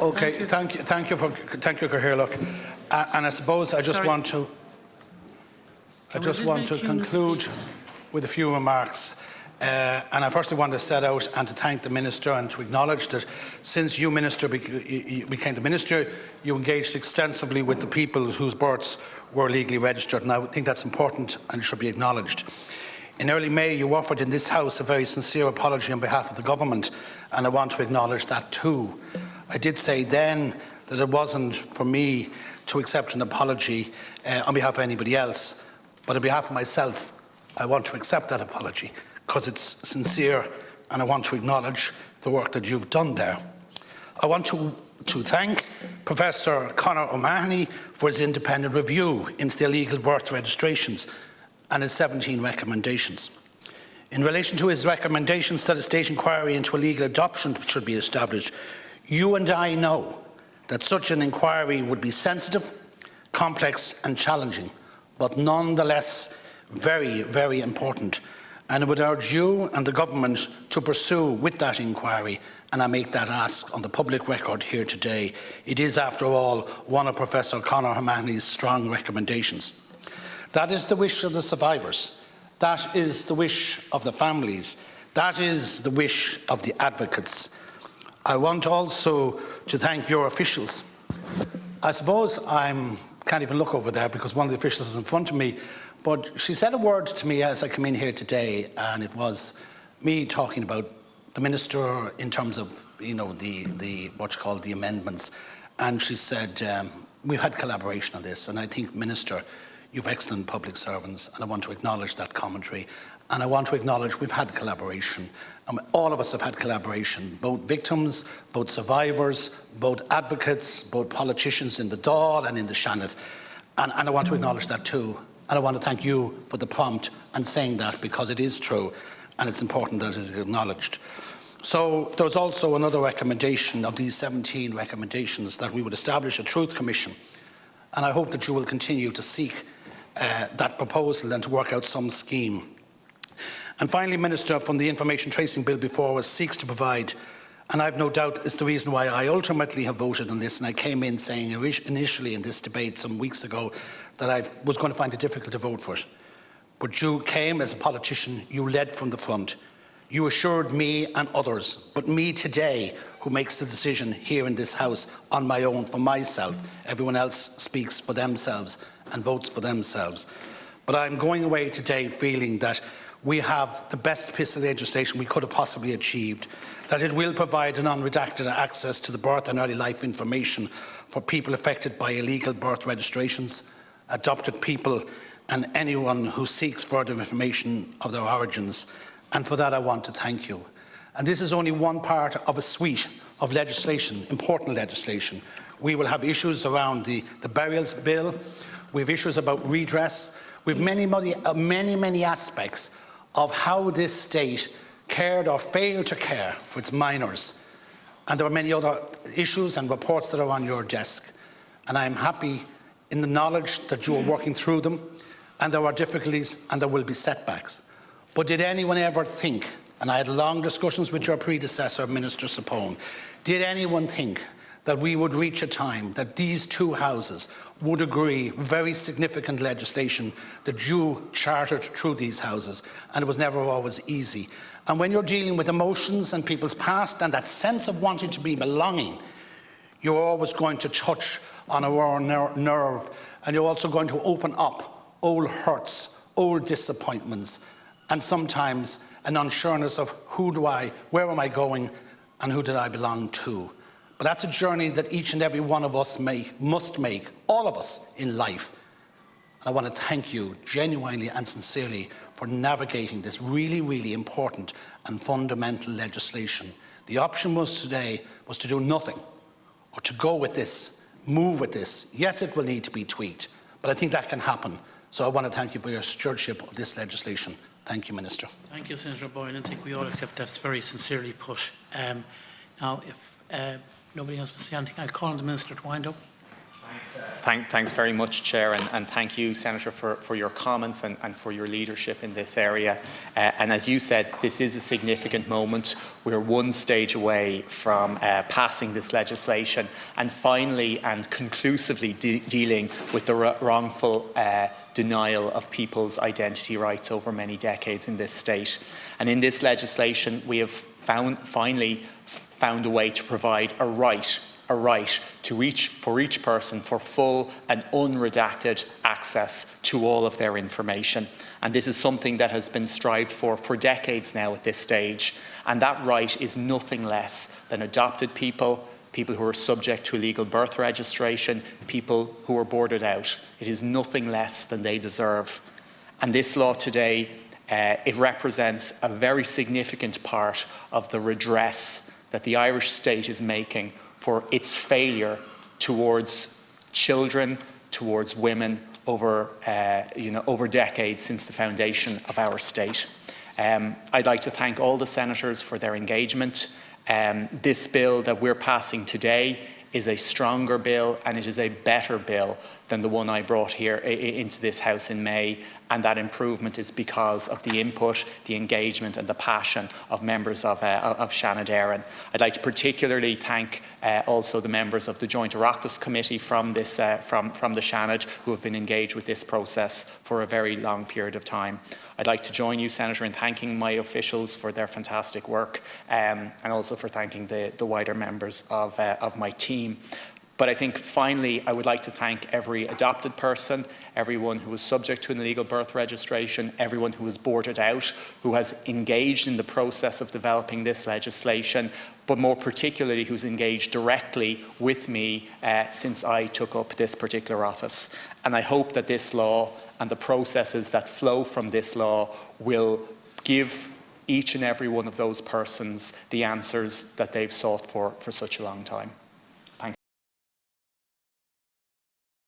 Okay, thank you, Cathaoirleach. And I suppose I just want to conclude with a few remarks. And I firstly want to set out and to thank the Minister and to acknowledge that since you became the Minister, you engaged extensively with the people whose births were legally registered, and I think that's important and should be acknowledged. In early May, you offered in this House a very sincere apology on behalf of the Government, and I want to acknowledge that too. I did say then that it wasn't for me to accept an apology on behalf of anybody else, but on behalf of myself, I want to accept that apology because it's sincere, and I want to acknowledge the work that you've done there. I want to thank Professor Conor O'Mahony for his independent review into the illegal birth registrations and his 17 recommendations. In relation to his recommendations that a state inquiry into illegal adoption should be established, you and I know that such an inquiry would be sensitive, complex and challenging, but nonetheless very, very important. And I would urge you and the Government to pursue with that inquiry, and I make that ask on the public record here today. It is, after all, one of Professor Conor O'Mahony's strong recommendations. That is the wish of the survivors. That is the wish of the families. That is the wish of the advocates. I want also to thank your officials. I suppose can't even look over there because one of the officials is in front of me, but she said a word to me as I came in here today, and it was me talking about the Minister in terms of, you know, the what you call the amendments, and she said we've had collaboration on this, and I think, Minister, you've excellent public servants, and I want to acknowledge that commentary. And I want to acknowledge we've had collaboration. All of us have had collaboration, both victims, both survivors, both advocates, both politicians in the Dáil and in the Seanad. And I want to acknowledge that too. And I want to thank you for the prompt and saying that, because it is true and it's important that it is acknowledged. So there's also another recommendation of these 17 recommendations, that we would establish a Truth Commission. And I hope that you will continue to seek that proposal and to work out some scheme. And finally, Minister, from the Information Tracing Bill before us seeks to provide, and I've no doubt it's the reason why I ultimately have voted on this, and I came in saying initially in this debate some weeks ago that I was going to find it difficult to vote for it. But you came as a politician, you led from the front. You assured me and others, but me today, who makes the decision here in this House on my own for myself. Everyone else speaks for themselves and votes for themselves. But I'm going away today feeling that we have the best piece of legislation we could have possibly achieved, that it will provide an unredacted access to the birth and early life information for people affected by illegal birth registrations, adopted people and anyone who seeks further information of their origins. And for that I want to thank you. And this is only one part of a suite of legislation, important legislation. We will have issues around the burials bill, we have issues about redress, we have many aspects of how this state cared or failed to care for its minors. And there are many other issues and reports that are on your desk. And I am happy in the knowledge that you are working through them, and there are difficulties and there will be setbacks. But did anyone ever think, and I had long discussions with your predecessor, Minister Sapone, did anyone think that we would reach a time that these two houses would agree very significant legislation that you chartered through these houses? And it was never always easy. And when you're dealing with emotions and people's past and that sense of wanting to be belonging, you're always going to touch on a raw nerve, and you're also going to open up old hurts, old disappointments, and sometimes an unsureness of where am I going, and who did I belong to? But that's a journey that each and every one of us must make, all of us in life. And I want to thank you genuinely and sincerely for navigating this really important and fundamental legislation. The option today was to do nothing, or to go with this, move with this. Yes, it will need to be tweaked, but I think that can happen. So I want to thank you for your stewardship of this legislation. Thank you, Minister. Thank you, Senator Boyhan. I think we all accept that's very sincerely put. Now, if nobody else will say anything, I'll call on the Minister to wind up. Thanks very much, Chair, and thank you, Senator, for your comments and for your leadership in this area. And as you said, this is a significant moment. We're one stage away from passing this legislation and finally and conclusively dealing with the wrongful denial of people's identity rights over many decades in this state. And in this legislation, we have finally found a way to provide a right for each person for full and unredacted access to all of their information. And this is something that has been strived for decades now at this stage. And that right is nothing less than adopted people, people who are subject to illegal birth registration, people who are boarded out. It is nothing less than they deserve. And this law today, it represents a very significant part of the redress that the Irish state is making for its failure towards children, towards women over decades since the foundation of our state. I'd like to thank all the senators for their engagement. This bill that we're passing today is a stronger bill and it is a better bill than the one I brought here into this House in May, and that improvement is because of the input, the engagement and the passion of members of Seanad Éireann. I'd like to particularly thank also the members of the Joint Oireachtas Committee from the Seanad who have been engaged with this process for a very long period of time. I'd like to join you, Senator, in thanking my officials for their fantastic work and also for thanking the wider members of my team. But I think finally I would like to thank every adopted person, everyone who was subject to an illegal birth registration, everyone who was boarded out, who has engaged in the process of developing this legislation, but more particularly who's engaged directly with me since I took up this particular office. And I hope that this law and the processes that flow from this law will give each and every one of those persons the answers that they've sought for such a long time.